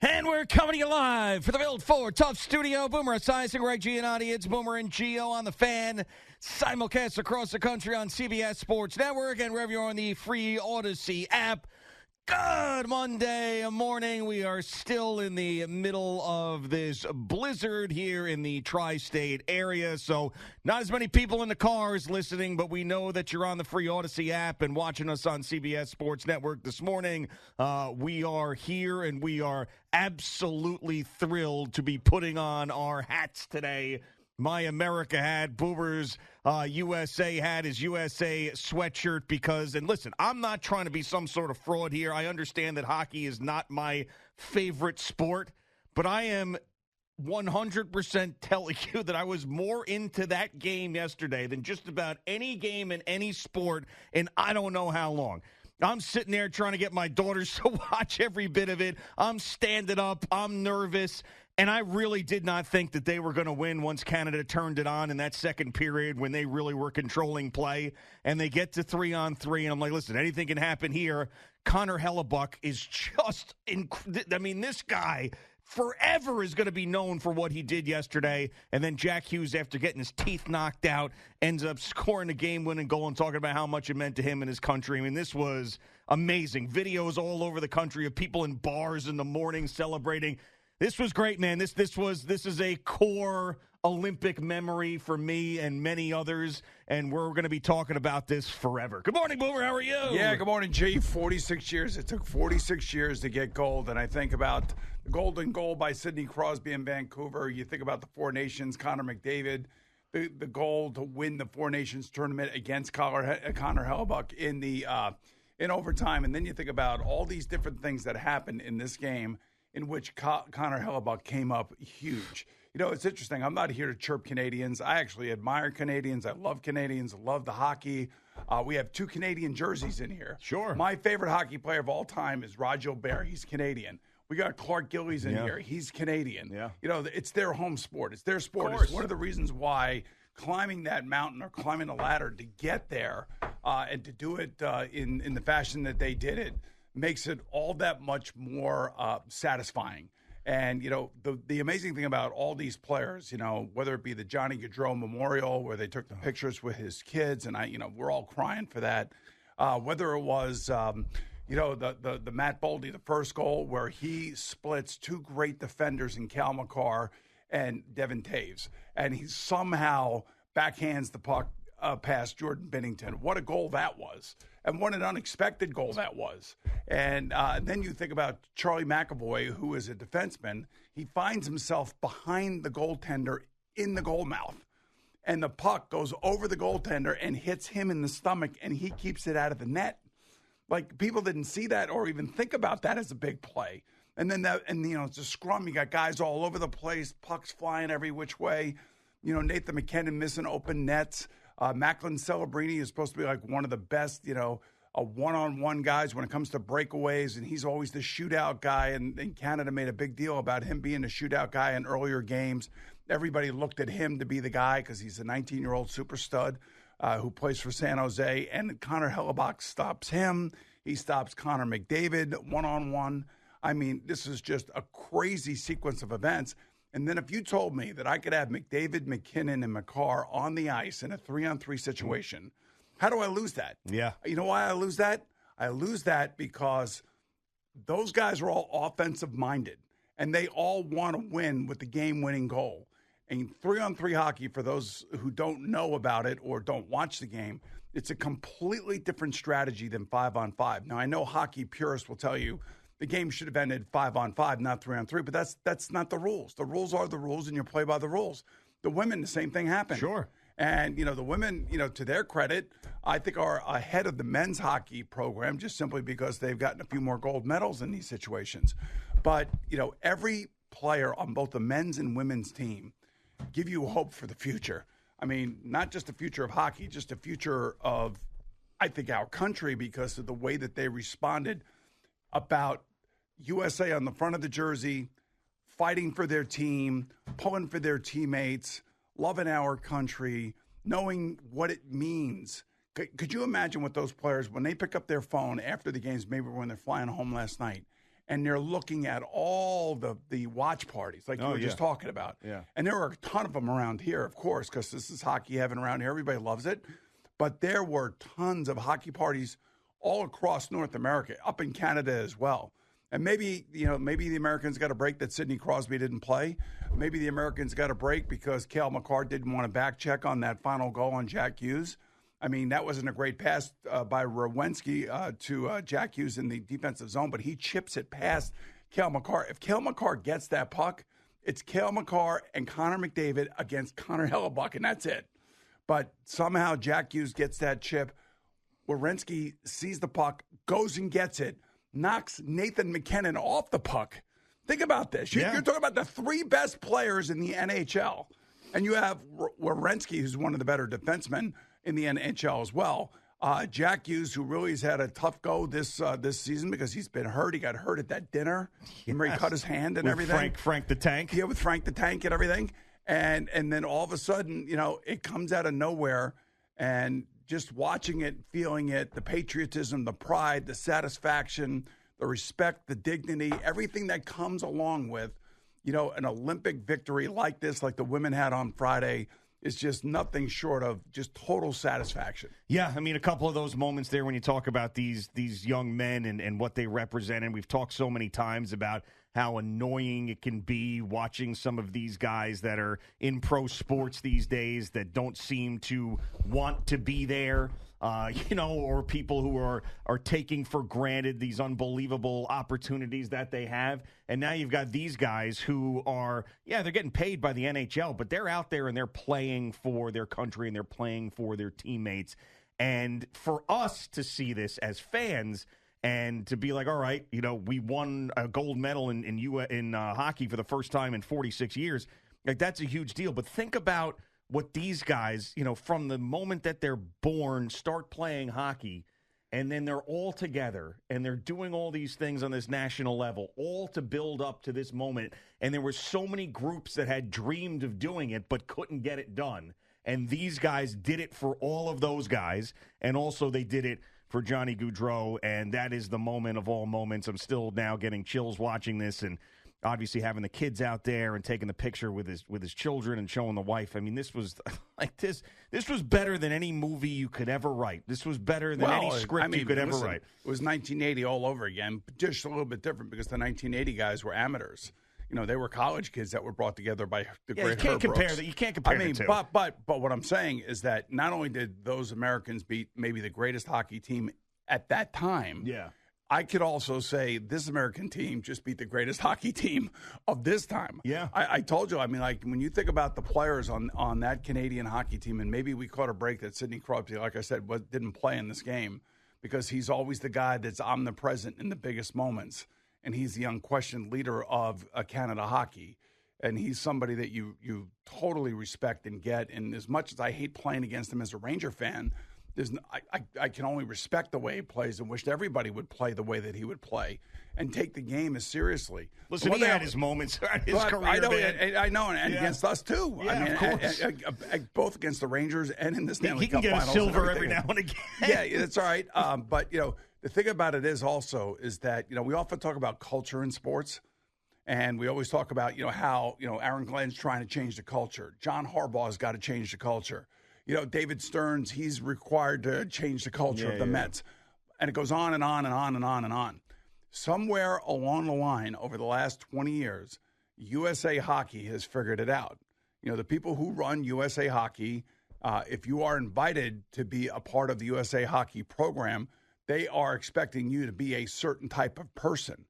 And we're coming to you live for the Built for Tough Studio. Boomer Esiason, Greg Giannotti, it's Boomer and Gio on the Fan. Simulcast across the country on CBS Sports Network and wherever you're on the free Odyssey app. Good Monday morning. We are still in the middle of this blizzard here in the tri-state area, so not as many people in the cars listening, but we know that you're on the free Odyssey app and watching us on CBS Sports Network this morning. We are here, and we are absolutely thrilled to be putting on our hats today. My America hat, Boomer's USA hat, his USA sweatshirt, because, and listen, I'm not trying to be some sort of fraud here. I understand that hockey is not my favorite sport, but I am 100% telling you that I was more into that game yesterday than just about any game in any sport in I don't know how long. I'm sitting there trying to get my daughters to watch every bit of it. I'm standing up. I'm nervous. And I really did not think that they were going to win once Canada turned it on in that second period when they really were controlling play. And they get to 3-on-3, and I'm like, listen, anything can happen here. Connor Hellebuyck is just I mean, this guy forever is going to be known for what he did yesterday. And then Jack Hughes, after getting his teeth knocked out, ends up scoring a game-winning goal and talking about how much it meant to him and his country. I mean, this was amazing. Videos all over the country of people in bars in the morning celebrating. This was great, man. This is a core Olympic memory for me and many others, and we're going to be talking about this forever. Good morning, Boomer. How are you? Yeah, good morning, G. 46 years. It took 46 years to get gold, and I think about the golden goal by Sidney Crosby in Vancouver. You think about the Four Nations, Connor McDavid, the goal to win the Four Nations tournament against Connor Hellebuyck in overtime, and then you think about all these different things that happened in this game in which Connor Hellebuyck came up huge. You know, it's interesting. I'm not here to chirp Canadians. I actually admire Canadians. I love Canadians. I love the hockey. We have two Canadian jerseys in here. Sure. My favorite hockey player of all time is Rod Gilbert. He's Canadian. We got Clark Gillies in here. He's Canadian. Yeah. You know, it's their home sport. It's their sport. It's one of the reasons why climbing that mountain or climbing a ladder to get there and to do it in the fashion that they did it makes it all that much more satisfying. And, you know, the amazing thing about all these players, you know, whether it be the Johnny Gaudreau Memorial where they took the pictures with his kids, and we're all crying for that. Whether it was, the Matt Boldy, the first goal where he splits two great defenders in Cal McCarr and Devin Taves, and he somehow backhands the puck past Jordan Binnington. What a goal that was. And what an unexpected goal that was. And then you think about Charlie McAvoy, who is a defenseman. He finds himself behind the goaltender in the goal mouth. And the puck goes over the goaltender and hits him in the stomach, and he keeps it out of the net. Like, people didn't see that or even think about that as a big play. And then it's a scrum. You got guys all over the place, pucks flying every which way. You know, Nathan McKinnon missing open nets. Macklin Celebrini is supposed to be like one of the best, one-on-one guys when it comes to breakaways, and he's always the shootout guy, and Canada made a big deal about him being a shootout guy in earlier games. Everybody looked at him to be the guy because he's a 19-year-old super stud who plays for San Jose, and Connor Hellebuyck stops him. He stops Connor McDavid one-on-one. I mean, this is just a crazy sequence of events. And then if you told me that I could have McDavid, McKinnon, and McCarr on the ice in a 3-on-3 situation, how do I lose that? Yeah. You know why I lose that? I lose that because those guys are all offensive-minded, and they all want to win with the game-winning goal. And 3-on-3 hockey, for those who don't know about it or don't watch the game, it's a completely different strategy than 5-on-5. Now, I know hockey purists will tell you the game should have ended 5-on-5, not 3-on-3, but that's not the rules. The rules are the rules, and you play by the rules. The women, the same thing happened. Sure. And, the women, to their credit, I think are ahead of the men's hockey program just simply because they've gotten a few more gold medals in these situations. But, every player on both the men's and women's team give you hope for the future. I mean, not just the future of hockey, just the future of, I think, our country because of the way that they responded about USA on the front of the jersey, fighting for their team, pulling for their teammates, loving our country, knowing what it means. Could you imagine what those players, when they pick up their phone after the games, maybe when they're flying home last night, and they're looking at all the watch parties, like you were just talking about. Yeah. And there were a ton of them around here, of course, because this is hockey heaven around here. Everybody loves it. But there were tons of hockey parties all across North America, up in Canada as well. And maybe the Americans got a break that Sidney Crosby didn't play. Maybe the Americans got a break because Cale Makar didn't want to back check on that final goal on Jack Hughes. I mean, that wasn't a great pass by Rowensky to Jack Hughes in the defensive zone, but he chips it past Cale Makar. If Cale Makar gets that puck, it's Cale Makar and Connor McDavid against Connor Hellebuyck, and that's it. But somehow Jack Hughes gets that chip. Werenski sees the puck, goes and gets it, knocks Nathan McKinnon off the puck. Think about this. You're talking about the three best players in the NHL. And you have Werenski, who's one of the better defensemen in the NHL as well. Jack Hughes, who really has had a tough go this season because he's been hurt. He got hurt at that dinner. Remember, he cut his hand and with everything. Frank the Tank. Yeah, with Frank the Tank and everything. And then all of a sudden, it comes out of nowhere, and just watching it, feeling it, the patriotism, the pride, the satisfaction, the respect, the dignity, everything that comes along with, an Olympic victory like this, like the women had on Friday, is just nothing short of just total satisfaction. Yeah, I mean, a couple of those moments there when you talk about these young men and what they represent, and we've talked so many times about how annoying it can be watching some of these guys that are in pro sports these days that don't seem to want to be there, or people who are taking for granted these unbelievable opportunities that they have. And now you've got these guys who are, they're getting paid by the NHL, but they're out there and they're playing for their country and they're playing for their teammates. And for us to see this as fans and to be like, all right, we won a gold medal in hockey for the first time in 46 years. Like, that's a huge deal. But think about what these guys, from the moment that they're born, start playing hockey, and then they're all together, and they're doing all these things on this national level, all to build up to this moment. And there were so many groups that had dreamed of doing it but couldn't get it done. And these guys did it for all of those guys, and also they did it for Johnny Gaudreau, and that is the moment of all moments. I'm still now getting chills watching this, and obviously having the kids out there and taking the picture with his children and showing the wife. I mean, this was like this was better than any movie you could ever write. This was better than any script you could ever write. It was 1980 all over again, just a little bit different because the 1980 guys were amateurs. They were college kids that were brought together by the great Herb Brooks. You can't compare the two. But what I'm saying is that not only did those Americans beat maybe the greatest hockey team at that time, I could also say this American team just beat the greatest hockey team of this time. Yeah. I told you, like when you think about the players on that Canadian hockey team, and maybe we caught a break that Sidney Crosby, like I said, didn't play in this game because he's always the guy that's omnipresent in the biggest moments. And he's the unquestioned leader of Canada hockey. And he's somebody that you totally respect and get. And as much as I hate playing against him as a Ranger fan, I can only respect the way he plays and wish everybody would play the way that he would play and take the game as seriously. Listen, he had his moments in his career. I know, and against us too. Yeah, of course. Both against the Rangers and in the Stanley Cup Finals. He can get a silver every now and again. Yeah, that's all right. But, the thing about it is that, we often talk about culture in sports, and we always talk about, how, Aaron Glenn's trying to change the culture. John Harbaugh's got to change the culture. David Stearns, he's required to change the culture of the Mets. And it goes on and on and on and on and on. Somewhere along the line over the last 20 years, USA Hockey has figured it out. The people who run USA Hockey, if you are invited to be a part of the USA Hockey program, they are expecting you to be a certain type of person,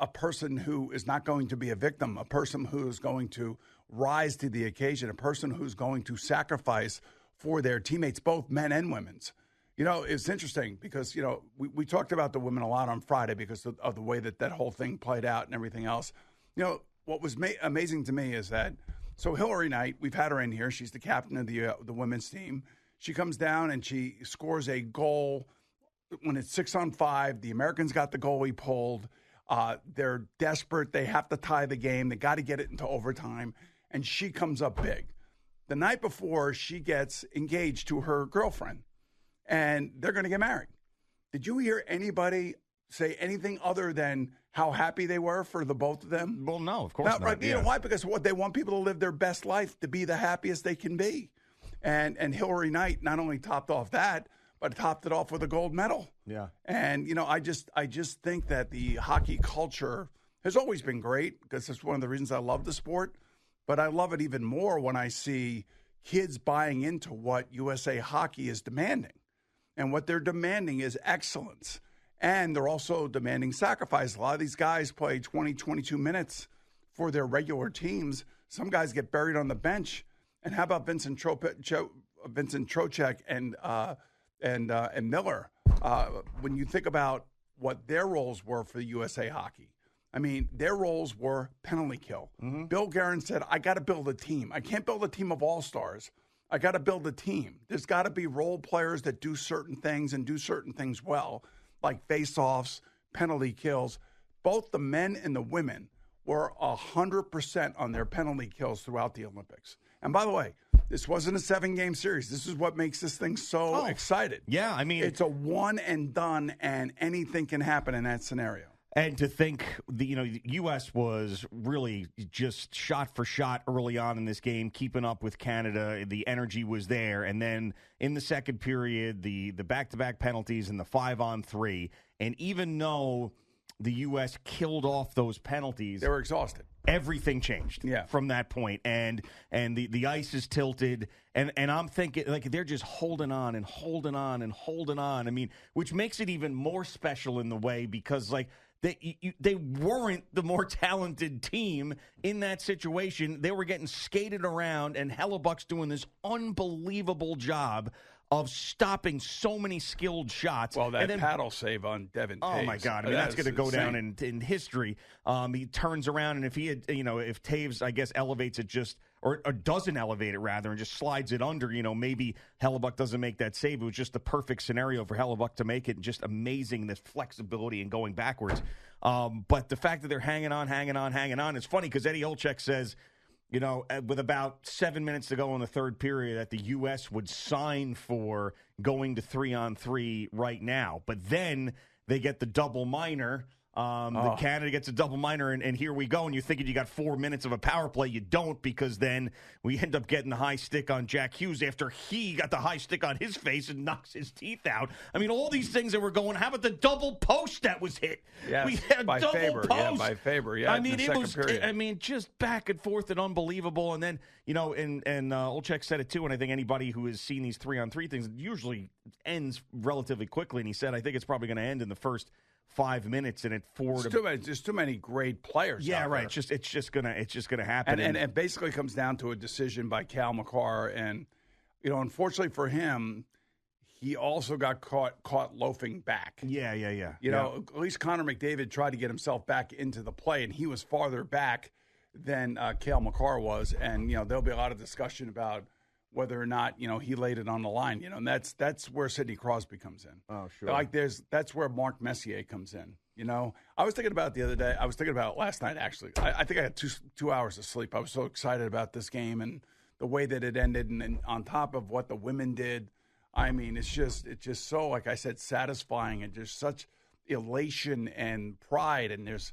a person who is not going to be a victim, a person who is going to rise to the occasion, a person who's going to sacrifice for their teammates, both men and women's. It's interesting because, we talked about the women a lot on Friday because of the way that whole thing played out and everything else. What was amazing to me is that, so Hillary Knight, we've had her in here. She's the captain of the women's team. She comes down and she scores a goal when it's 6-on-5. The Americans got the goalie pulled. They're desperate. They have to tie the game. They got to get it into overtime. And she comes up big. The night before, she gets engaged to her girlfriend, and they're going to get married. Did you hear anybody say anything other than how happy they were for the both of them? Well, no, of course not. Right, you know why? Because they want people to live their best life, to be the happiest they can be. And Hillary Knight not only topped off that, but topped it off with a gold medal. Yeah. And, I just think that the hockey culture has always been great because it's one of the reasons I love the sport. But I love it even more when I see kids buying into what USA Hockey is demanding. And what they're demanding is excellence. And they're also demanding sacrifice. A lot of these guys play 20, 22 minutes for their regular teams. Some guys get buried on the bench. And how about Vincent Trocheck and Miller? When you think about what their roles were for the USA Hockey, I mean, their roles were penalty kill. Mm-hmm. Bill Guerin said, I got to build a team. I can't build a team of all-stars. I got to build a team. There's got to be role players that do certain things and do certain things well, like face-offs, penalty kills. Both the men and the women were 100% on their penalty kills throughout the Olympics. And by the way, this wasn't a 7-game series. This is what makes this thing so excited. Yeah, I mean, it's a one and done, and anything can happen in that scenario. And to think the U.S. was really just shot for shot early on in this game, keeping up with Canada. The energy was there. And then in the second period, the back-to-back penalties and the 5-on-3. And even though the U.S. killed off those penalties, they were exhausted. Everything changed from that point. And the ice is tilted. And I'm thinking, like, they're just holding on and holding on and holding on. I mean, which makes it even more special in the way because, like, they weren't the more talented team in that situation. They were getting skated around, and Hellebuyck's doing this unbelievable job of stopping so many skilled shots. Well, that paddle save on Devin Taves. Oh, my God. I mean, that's going to go down in history. He turns around, and if if Taves, I guess, elevates it just or doesn't elevate it, rather, and just slides it under, maybe Hellebuyck doesn't make that save. It was just the perfect scenario for Hellebuyck to make it, and just amazing, this flexibility and going backwards. But the fact that they're hanging on, it's funny because Eddie Olczyk says, with about 7 minutes to go in the third period, that the U.S. would sign for going to 3-on-3 right now. But then they get the double minor. The Canada gets a double minor, and here we go. And you're thinking you got 4 minutes of a power play. You don't, because then we end up getting the high stick on Jack Hughes after he got the high stick on his face and knocks his teeth out. I mean, all these things that were going. How about the double post that was hit? Yes, we had a by double Faber. post. Yeah, by Faber. Yeah, I mean, it was. I mean, just back and forth and unbelievable. And then and Olczyk said it too. And I think anybody who has seen these 3-on-3 things, it usually ends relatively quickly. And he said, I think it's probably going to end in the first 5 minutes, and there's too many great players. Yeah, out right. there. It's just gonna happen, and it basically comes down to a decision by Cal McCarr, and unfortunately for him, he also got caught loafing back. Yeah. At least Connor McDavid tried to get himself back into the play, and he was farther back than Cal McCarr was, and there'll be a lot of discussion about whether or not he laid it on the line, and that's where Sidney Crosby comes in. Oh, sure. Like that's where Mark Messier comes in. I was thinking about it the other day. I was thinking about it last night. Actually, I think I had two hours of sleep. I was so excited about this game and the way that it ended, and on top of what the women did. I mean, it's just so, like I said, satisfying, and there's such elation and pride, and there's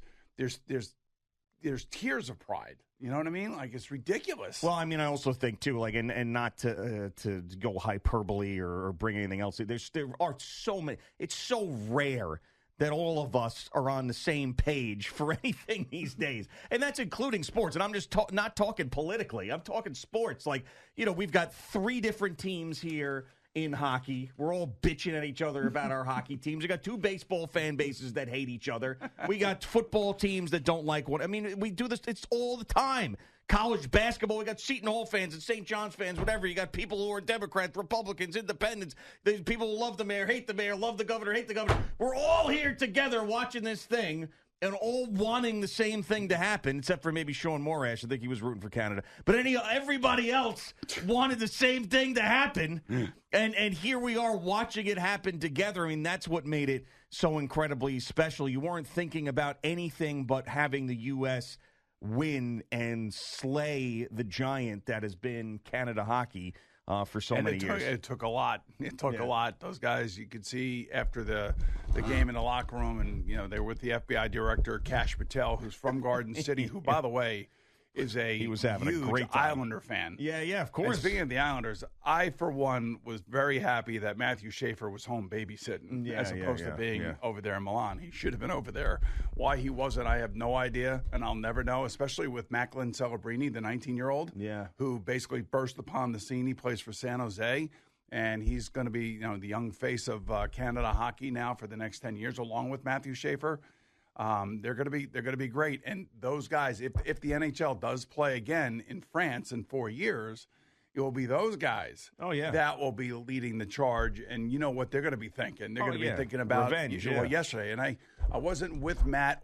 tears of pride. You know what I mean? Like, it's ridiculous. Well, I mean, I also think too, like, and not to go hyperbole or bring anything else. There are so many. It's so rare that all of us are on the same page for anything these days, and that's including sports. And I'm just not talking politically. I'm talking sports. Like, we've got 3 different teams here in hockey. We're all bitching at each other about our hockey teams. We got 2 baseball fan bases that hate each other. We got football teams that don't like one. I mean, we do this. It's all the time. College basketball, we got Seton Hall fans and St. John's fans, whatever. You got people who are Democrats, Republicans, Independents. There's people who love the mayor, hate the mayor, love the governor, hate the governor. We're all here together watching this thing and all wanting the same thing to happen, except for maybe Sean Morash. I think he was rooting for Canada. But everybody else wanted the same thing to happen, and here we are watching it happen together. I mean, that's what made it so incredibly special. You weren't thinking about anything but having the U.S. win and slay the giant that has been Canada hockey for so many years. It took a lot. It took a lot. Those guys, you could see after the game in the locker room, and they were with the FBI director, Kash Patel, who's from Garden City, who, by the way, is he was having a great Islander fan. Yeah, of course. And speaking of the Islanders, I, for one, was very happy that Matthew Schaefer was home babysitting as opposed to being over there in Milan. He should have been over there. Why he wasn't, I have no idea, and I'll never know, especially with Macklin Celebrini, the 19-year-old, who basically burst upon the scene. He plays for San Jose, and he's going to be the young face of Canada hockey now for the next 10 years, along with Matthew Schaefer. They're going to be great, and those guys. If the NHL does play again in France in 4 years, it will be those guys. That will be leading the charge, and you know what they're going to be thinking. They're going to be thinking about revenge. Yesterday, and I wasn't with Matt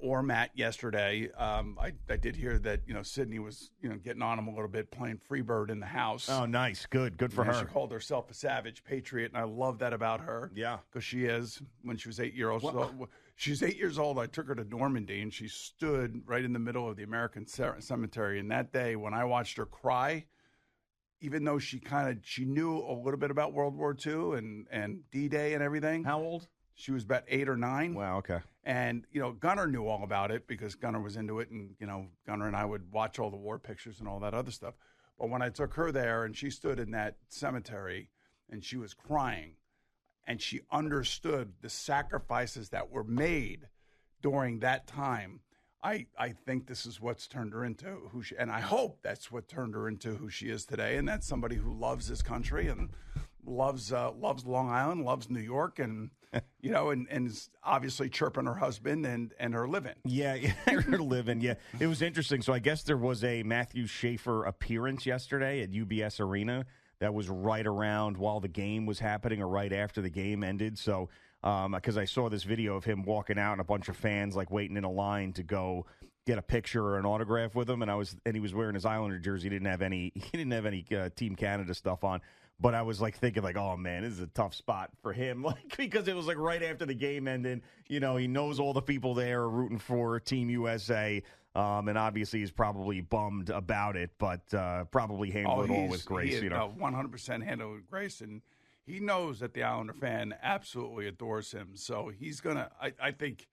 yesterday. I did hear that Sydney was getting on him a little bit, playing Freebird in the house. Oh, nice, good for her. She called herself a savage patriot, and I love that about her. Yeah, because she is. When she was 8 years old. She's 8 years old. I took her to Normandy, and she stood right in the middle of the American Cemetery. And that day, when I watched her cry, even though she knew a little bit about World War II and D-Day and everything. How old? She was about 8 or 9. Wow, okay. And, Gunnar knew all about it because Gunnar was into it. And, Gunnar and I would watch all the war pictures and all that other stuff. But when I took her there and she stood in that cemetery and she was crying, and she understood the sacrifices that were made during that time. I think this is what's turned her into who she, and I hope that's what turned her into who she is today. And that's somebody who loves this country and loves Long Island, loves New York, and and is obviously chirping her husband and her living. Yeah, her living. Yeah, it was interesting. So I guess there was a Matthew Schaefer appearance yesterday at UBS Arena. That was right around while the game was happening or right after the game ended. So, because I saw this video of him walking out and a bunch of fans like waiting in a line to go get a picture or an autograph with him, and he was wearing his Islander jersey. He didn't have any Team Canada stuff on. But I was thinking oh man, this is a tough spot for him, because it was right after the game ended. He knows all the people there are rooting for Team USA. And obviously he's probably bummed about it, but probably handled it all with grace. 100% handled it with grace, and he knows that the Islander fan absolutely adores him. So he's gonna. I think,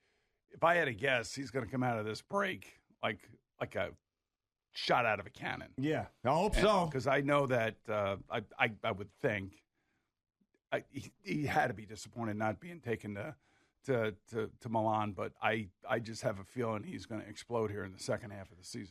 if I had to guess, he's gonna come out of this break like a shot out of a cannon. Yeah, I hope so. Because I know that I would think he had to be disappointed not being taken to Milan, but I just have a feeling he's going to explode here in the second half of the season.